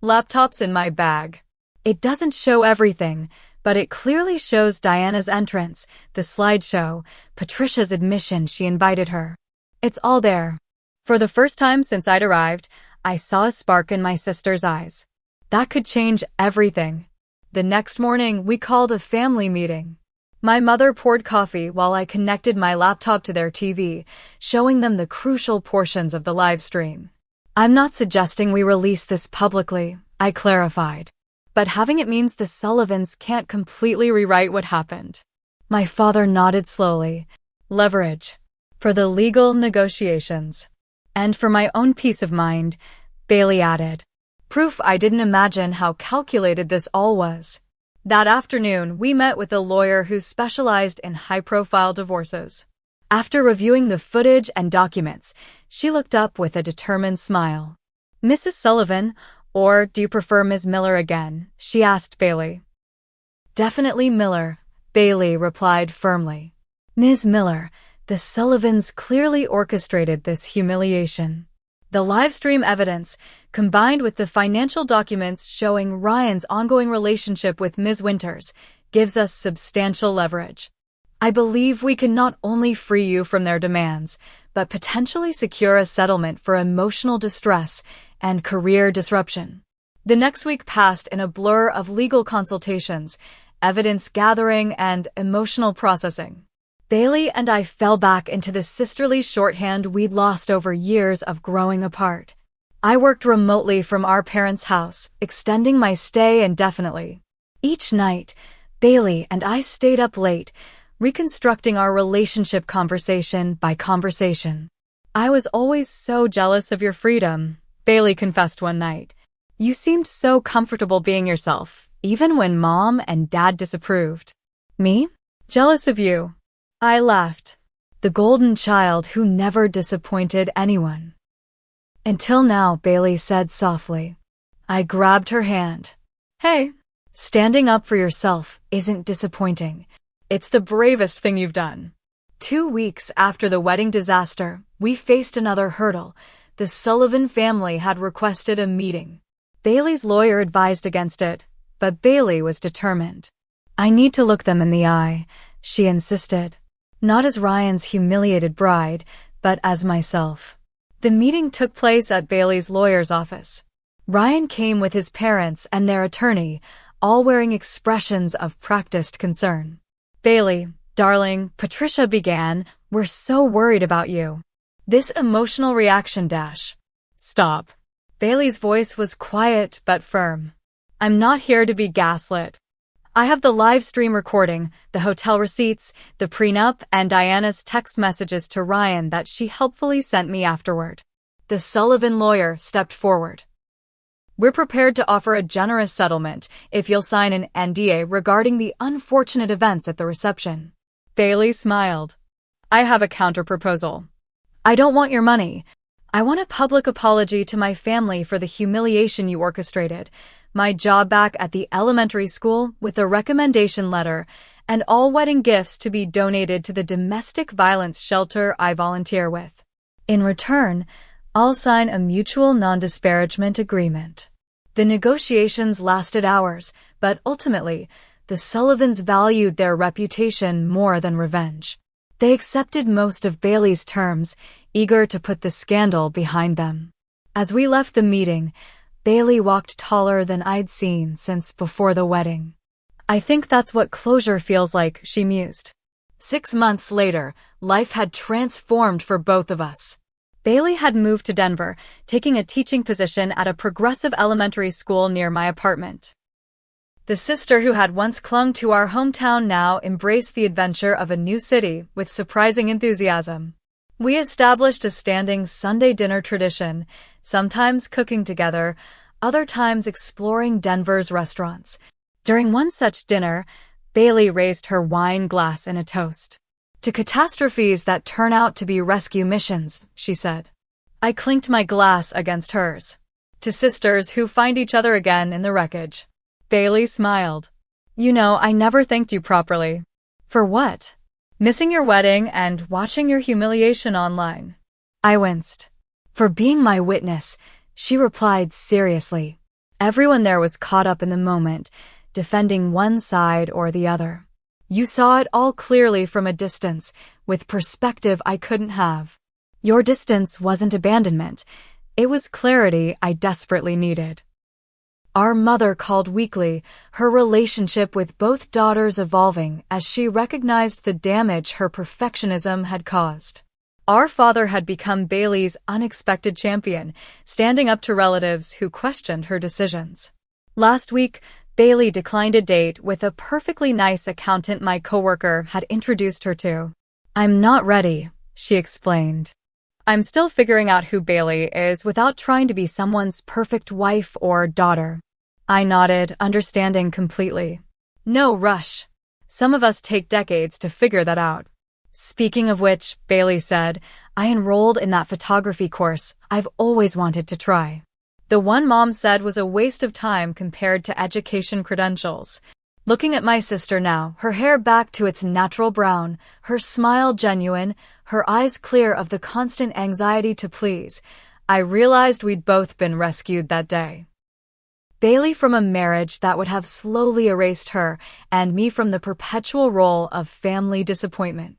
Laptop's in my bag. It doesn't show everything, but it clearly shows Diana's entrance, the slideshow, Patricia's admission she invited her. It's all there. For the first time since I'd arrived, I saw a spark in my sister's eyes. That could change everything. The next morning, we called a family meeting. My mother poured coffee while I connected my laptop to their TV, showing them the crucial portions of the live stream. I'm not suggesting we release this publicly, I clarified. But having it means the Sullivans can't completely rewrite what happened. My father nodded slowly. Leverage. For the legal negotiations. And for my own peace of mind, Bailey added. Proof I didn't imagine how calculated this all was. That afternoon, we met with a lawyer who specialized in high-profile divorces. After reviewing the footage and documents, she looked up with a determined smile. Mrs. Sullivan, or do you prefer Ms. Miller again? She asked Bailey. Definitely Miller, Bailey replied firmly. Ms. Miller, the Sullivans clearly orchestrated this humiliation. The live stream evidence, combined with the financial documents showing Ryan's ongoing relationship with Ms. Winters, gives us substantial leverage. I believe we can not only free you from their demands, but potentially secure a settlement for emotional distress and career disruption. The next week passed in a blur of legal consultations, evidence gathering, and emotional processing. Bailey and I fell back into the sisterly shorthand we'd lost over years of growing apart. I worked remotely from our parents' house, extending my stay indefinitely. Each night, Bailey and I stayed up late, reconstructing our relationship conversation by conversation. I was always so jealous of your freedom, Bailey confessed one night. You seemed so comfortable being yourself, even when Mom and Dad disapproved. Me? Jealous of you. I laughed. The golden child who never disappointed anyone. Until now, Bailey said softly. I grabbed her hand. Hey, standing up for yourself isn't disappointing. It's the bravest thing you've done. 2 weeks after the wedding disaster, we faced another hurdle. The Sullivan family had requested a meeting. Bailey's lawyer advised against it, but Bailey was determined. I need to look them in the eye, she insisted. Not as Ryan's humiliated bride, but as myself. The meeting took place at Bailey's lawyer's office. Ryan came with his parents and their attorney, all wearing expressions of practiced concern. Bailey, darling, Patricia began, we're so worried about you. This emotional reaction dash. Stop. Bailey's voice was quiet but firm. I'm not here to be gaslit. I have the live stream recording, the hotel receipts, the prenup, and Diana's text messages to Ryan that she helpfully sent me afterward. The Sullivan lawyer stepped forward. We're prepared to offer a generous settlement if you'll sign an NDA regarding the unfortunate events at the reception. Bailey smiled. I have a counterproposal. I don't want your money. I want a public apology to my family for the humiliation you orchestrated, my job back at the elementary school with a recommendation letter, and all wedding gifts to be donated to the domestic violence shelter I volunteer with. In return, I'll sign a mutual non-disparagement agreement. The negotiations lasted hours, but ultimately, the Sullivans valued their reputation more than revenge. They accepted most of Bailey's terms, eager to put the scandal behind them. As we left the meeting, Bailey walked taller than I'd seen since before the wedding. "I think that's what closure feels like," she mused. 6 months later, life had transformed for both of us. Bailey had moved to Denver, taking a teaching position at a progressive elementary school near my apartment. The sister who had once clung to our hometown now embraced the adventure of a new city with surprising enthusiasm. We established a standing Sunday dinner tradition, sometimes cooking together, other times exploring Denver's restaurants. During one such dinner, Bailey raised her wine glass in a toast. "To catastrophes that turn out to be rescue missions," she said. I clinked my glass against hers. "To sisters who find each other again in the wreckage." Bailey smiled. "You know, I never thanked you properly." "For what?" "Missing your wedding and watching your humiliation online." I winced. "For being my witness," she replied seriously. Everyone there was caught up in the moment, defending one side or the other. "You saw it all clearly from a distance, with perspective I couldn't have." Your distance wasn't abandonment. It was clarity I desperately needed. Our mother called weekly, her relationship with both daughters evolving as she recognized the damage her perfectionism had caused. Our father had become Bailey's unexpected champion, standing up to relatives who questioned her decisions. Last week, Bailey declined a date with a perfectly nice accountant my coworker had introduced her to. "I'm not ready," she explained. "I'm still figuring out who Bailey is without trying to be someone's perfect wife or daughter." I nodded, understanding completely. "No rush. Some of us take decades to figure that out." "Speaking of which," Bailey said, "I enrolled in that photography course I've always wanted to try." The one mom said was a waste of time compared to education credentials. Looking at my sister now, her hair back to its natural brown, her smile genuine, her eyes clear of the constant anxiety to please, I realized we'd both been rescued that day. Bailey from a marriage that would have slowly erased her, and me from the perpetual role of family disappointment.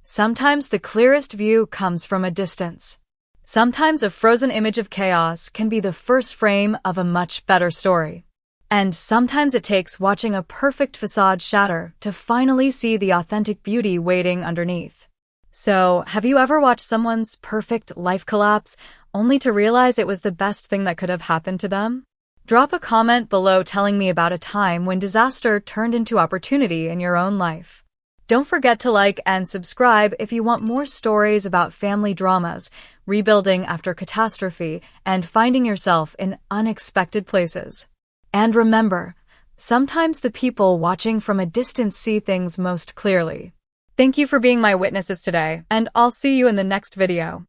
Sometimes the clearest view comes from a distance. Sometimes a frozen image of chaos can be the first frame of a much better story. And sometimes it takes watching a perfect facade shatter to finally see the authentic beauty waiting underneath. So, have you ever watched someone's perfect life collapse only to realize it was the best thing that could have happened to them? Drop a comment below telling me about a time when disaster turned into opportunity in your own life. Don't forget to like and subscribe if you want more stories about family dramas, rebuilding after catastrophe, and finding yourself in unexpected places. And remember, sometimes the people watching from a distance see things most clearly. Thank you for being my witnesses today, and I'll see you in the next video.